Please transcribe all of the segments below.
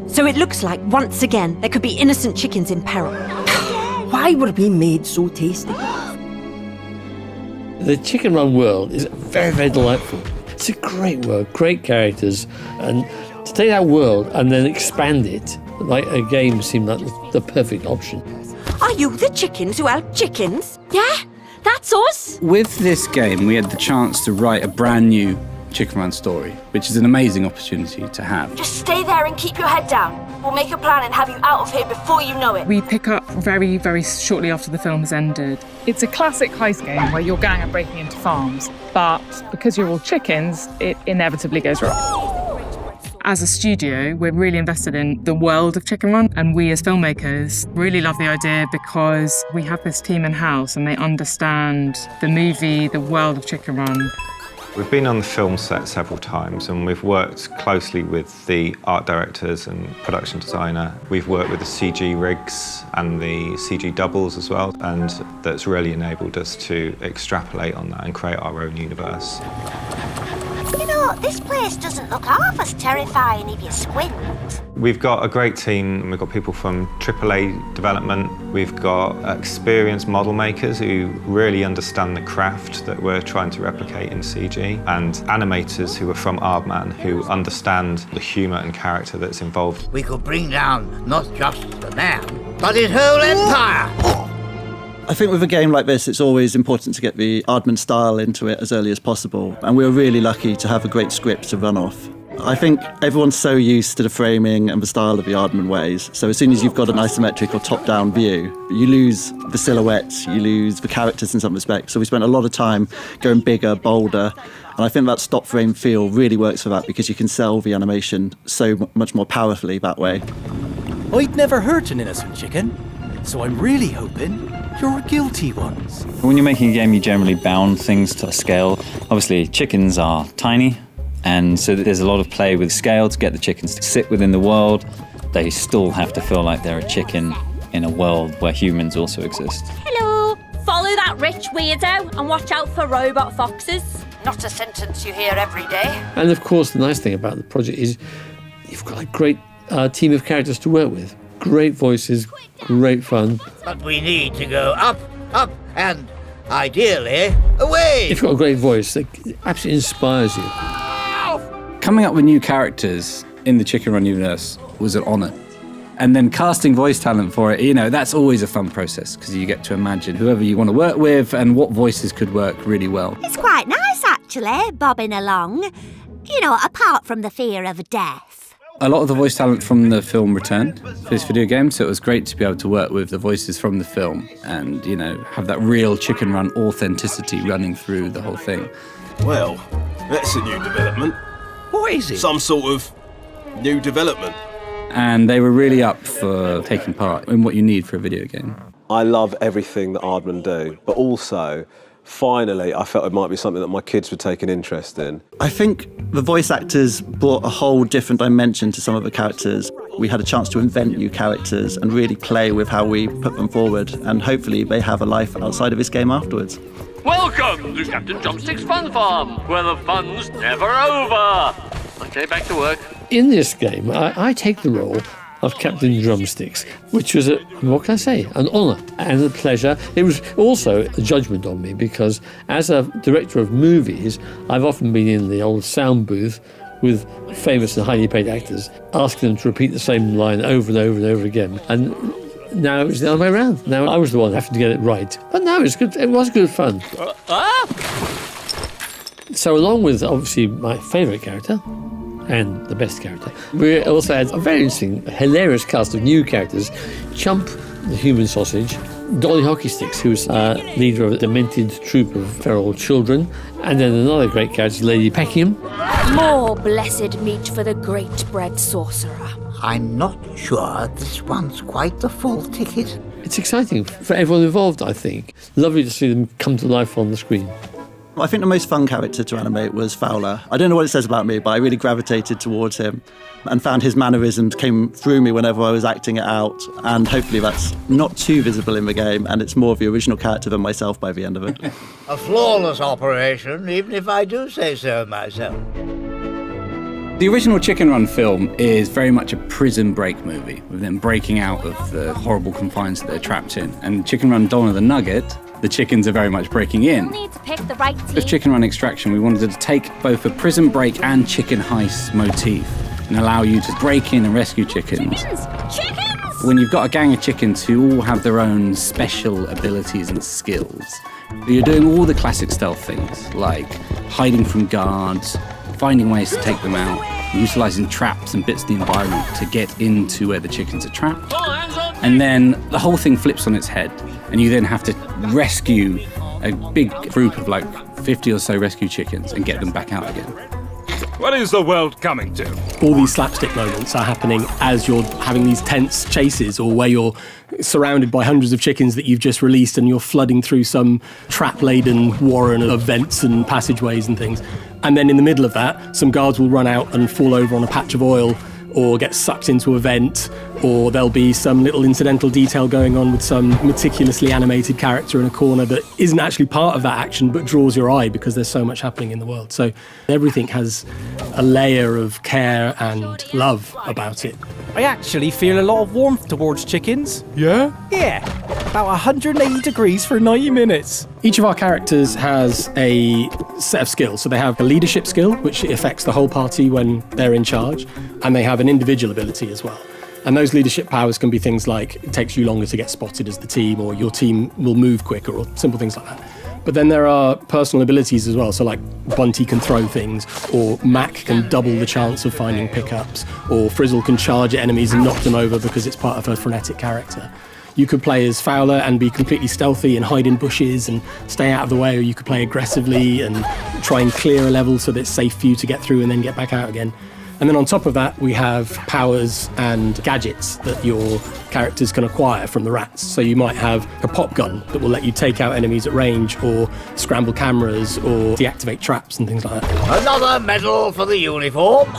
So it looks like, once again, there could be innocent chickens in peril. Why were we made so tasty? The Chicken Run world is very, very delightful. It's a great world, great characters, and to take that world and then expand it, like a game, seemed like the perfect option. Are you the chickens who help chickens? Yeah, that's us. With this game, we had the chance to write a brand new Chicken Run story, which is an amazing opportunity to have. Just stay there and keep your head down. We'll make a plan and have you out of here before you know it. We pick up very, very shortly after the film has ended. It's a classic heist game where your gang are breaking into farms, but because you're all chickens, it inevitably goes wrong. As a studio, we're really invested in the world of Chicken Run, and we as filmmakers really love the idea because we have this team in-house and they understand the movie, the world of Chicken Run. We've been on the film set several times and we've worked closely with the art directors and production designer. We've worked with the CG rigs and the CG doubles as well, and that's really enabled us to extrapolate on that and create our own universe. You know, this place doesn't look half as terrifying if you squint. We've got a great team. We've got people from AAA development. We've got experienced model makers who really understand the craft that we're trying to replicate in CG, and animators who are from Aardman who understand the humour and character that's involved. We could bring down not just the man, but his whole empire. I think with a game like this, it's always important to get the Aardman style into it as early as possible. And we were really lucky to have a great script to run off. I think everyone's so used to the framing and the style of the Aardman ways. So as soon as you've got an isometric or top-down view, you lose the silhouettes, you lose the characters in some respects. So we spent a lot of time going bigger, bolder. And I think that stop-frame feel really works for that because you can sell the animation so much more powerfully that way. I'd never hurt an innocent chicken, so I'm really hoping you're guilty ones. When you're making a game, you generally bound things to a scale. Obviously, chickens are tiny, and so there's a lot of play with scale to get the chickens to sit within the world. They still have to feel like they're a chicken in a world where humans also exist. Hello! Follow that rich weirdo and watch out for robot foxes. Not a sentence you hear every day. And of course, the nice thing about the project is you've got a great team of characters to work with. Great voices, great fun. But we need to go up, up, and ideally away. If you've got a great voice, it absolutely inspires you. Coming up with new characters in the Chicken Run universe was an honour. And then casting voice talent for it, you know, that's always a fun process because you get to imagine whoever you want to work with and what voices could work really well. It's quite nice, actually, bobbing along. You know, apart from the fear of death. A lot of the voice talent from the film returned for this video game, so it was great to be able to work with the voices from the film and, you know, have that real Chicken Run authenticity running through the whole thing. Well, that's a new development. What is it? Some sort of new development. And they were really up for taking part in what you need for a video game. I love everything that Aardman do, but also, finally, I felt it might be something that my kids would take an interest in. I think the voice actors brought a whole different dimension to some of the characters. We had a chance to invent new characters and really play with how we put them forward, and hopefully they have a life outside of this game afterwards. Welcome to Captain Drumstick's Fun Farm, where the fun's never over. Okay, back to work. In this game, I take the role of Captain Drumsticks, which was, what can I say, an honour and a pleasure. It was also a judgment on me because as a director of movies, I've often been in the old sound booth with famous and highly paid actors, asking them to repeat the same line over and over and over again. And now it was the other way around. Now I was the one having to get it right. But no, it's good. It was good fun. So along with, obviously, my favourite character, and the best character, we also had a very interesting, hilarious cast of new characters. Chump, the human sausage, Dolly Hockey Sticks, who's leader of a demented troop of feral children, and then another great character, Lady Peckham. More blessed meat for the great bread sorcerer. I'm not sure this one's quite the full ticket. It's exciting for everyone involved, I think. Lovely to see them come to life on the screen. I think the most fun character to animate was Fowler. I don't know what it says about me, but I really gravitated towards him and found his mannerisms came through me whenever I was acting it out. And hopefully that's not too visible in the game, and it's more of the original character than myself by the end of it. A flawless operation, even if I do say so myself. The original Chicken Run film is very much a prison break movie, with them breaking out of the horrible confines that they're trapped in. And Chicken Run Dawn of the Nugget, the chickens are very much breaking in. Need to pick the right team. With Chicken Run Extraction, we wanted to take both a prison break and chicken heist motif and allow you to break in and rescue chickens. Chickens! When you've got a gang of chickens who all have their own special abilities and skills, you're doing all the classic stealth things, like hiding from guards, finding ways to take them out, utilising traps and bits of the environment to get into where the chickens are trapped. And then the whole thing flips on its head, and you then have to rescue a big group of like 50 or so rescue chickens and get them back out again. What is the world coming to? All these slapstick moments are happening as you're having these tense chases, or where you're surrounded by hundreds of chickens that you've just released and you're flooding through some trap-laden warren of vents and passageways and things. And then in the middle of that, some guards will run out and fall over on a patch of oil, or get sucked into a vent, or there'll be some little incidental detail going on with some meticulously animated character in a corner that isn't actually part of that action but draws your eye because there's so much happening in the world. So everything has a layer of care and love about it. I actually feel a lot of warmth towards chickens. Yeah? Yeah, about 180 degrees for 90 minutes. Each of our characters has a set of skills. So they have a leadership skill, which affects the whole party when they're in charge, and they have an individual ability as well. And those leadership powers can be things like it takes you longer to get spotted as the team, or your team will move quicker, or simple things like that. But then there are personal abilities as well. So like Bunty can throw things, or Mac can double the chance of finding pickups, or Frizzle can charge at enemies and knock them over because it's part of her frenetic character. You could play as Fowler and be completely stealthy and hide in bushes and stay out of the way, or you could play aggressively and try and clear a level so that it's safe for you to get through and then get back out again. And then on top of that, we have powers and gadgets that your characters can acquire from the rats. So you might have a pop gun that will let you take out enemies at range, or scramble cameras, or deactivate traps and things like that. Another medal for the uniform.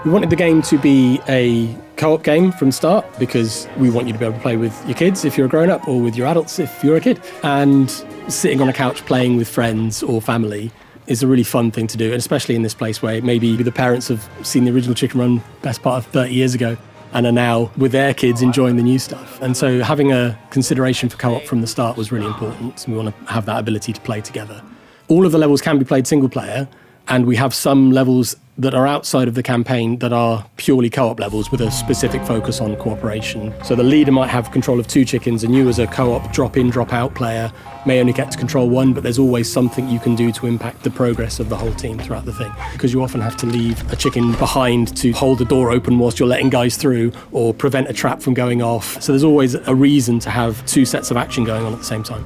We wanted the game to be a co-op game from the start because we want you to be able to play with your kids if you're a grown-up, or with your adults if you're a kid. And sitting on a couch playing with friends or family is a really fun thing to do, and especially in this place where maybe the parents have seen the original Chicken Run best part of 30 years ago and are now with their kids enjoying the new stuff. And so having a consideration for co-op from the start was really important. We want to have that ability to play together. All of the levels can be played single player, and we have some levels that are outside of the campaign that are purely co-op levels with a specific focus on cooperation. So the leader might have control of 2 chickens, and you as a co-op drop-in, drop-out player may only get to control 1, but there's always something you can do to impact the progress of the whole team throughout the thing. Because you often have to leave a chicken behind to hold the door open whilst you're letting guys through, or prevent a trap from going off. So there's always a reason to have 2 sets of action going on at the same time.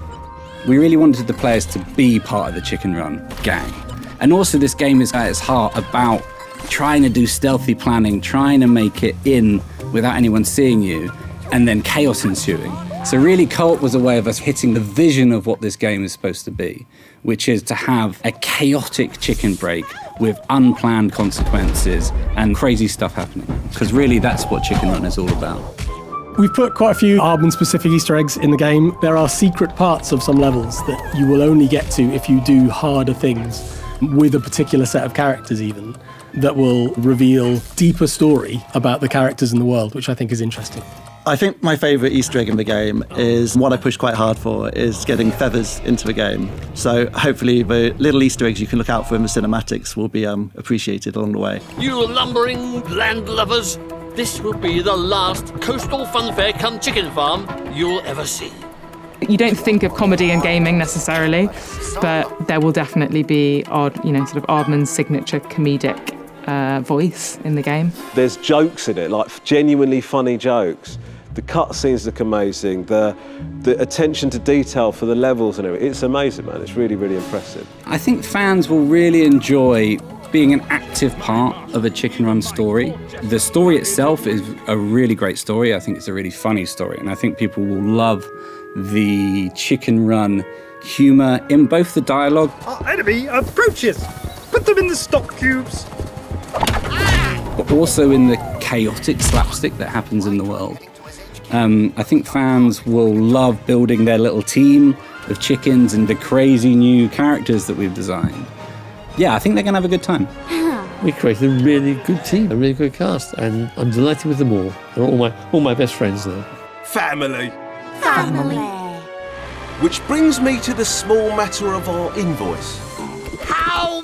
We really wanted the players to be part of the Chicken Run gang. And also this game is at its heart about trying to do stealthy planning, trying to make it in without anyone seeing you, and then chaos ensuing. So really co-op was a way of us hitting the vision of what this game is supposed to be, which is to have a chaotic chicken break with unplanned consequences and crazy stuff happening. Because really that's what Chicken Run is all about. We've put quite a few Aardman-specific Easter eggs in the game. There are secret parts of some levels that you will only get to if you do harder things with a particular set of characters even, that will reveal deeper story about the characters in the world, which I think is interesting. I think my favourite Easter egg in the game is one I push quite hard for, is getting feathers into a game. So hopefully the little Easter eggs you can look out for in the cinematics will be appreciated along the way. You lumbering land lovers, this will be the last coastal funfair come chicken farm you'll ever see. You don't think of comedy and gaming necessarily, but there will definitely be sort of Aardman's signature comedic voice in the game. There's jokes in it, like genuinely funny jokes. The cutscenes look amazing. The attention to detail for the levels and everything. It's amazing, man. It's really, really impressive. I think fans will really enjoy being an active part of a Chicken Run story. The story itself is a really great story. I think it's a really funny story, and I think people will love the Chicken Run humour in both the dialogue. Our enemy approaches! Put them in the stock cubes! But also in the chaotic slapstick that happens in the world. I think fans will love building their little team of chickens and the crazy new characters that we've designed. Yeah, I think they're going to have a good time. we created a really good team, a really good cast, and I'm delighted with them all. They're all my best friends now. Family. Family. Which brings me to the small matter of our invoice. How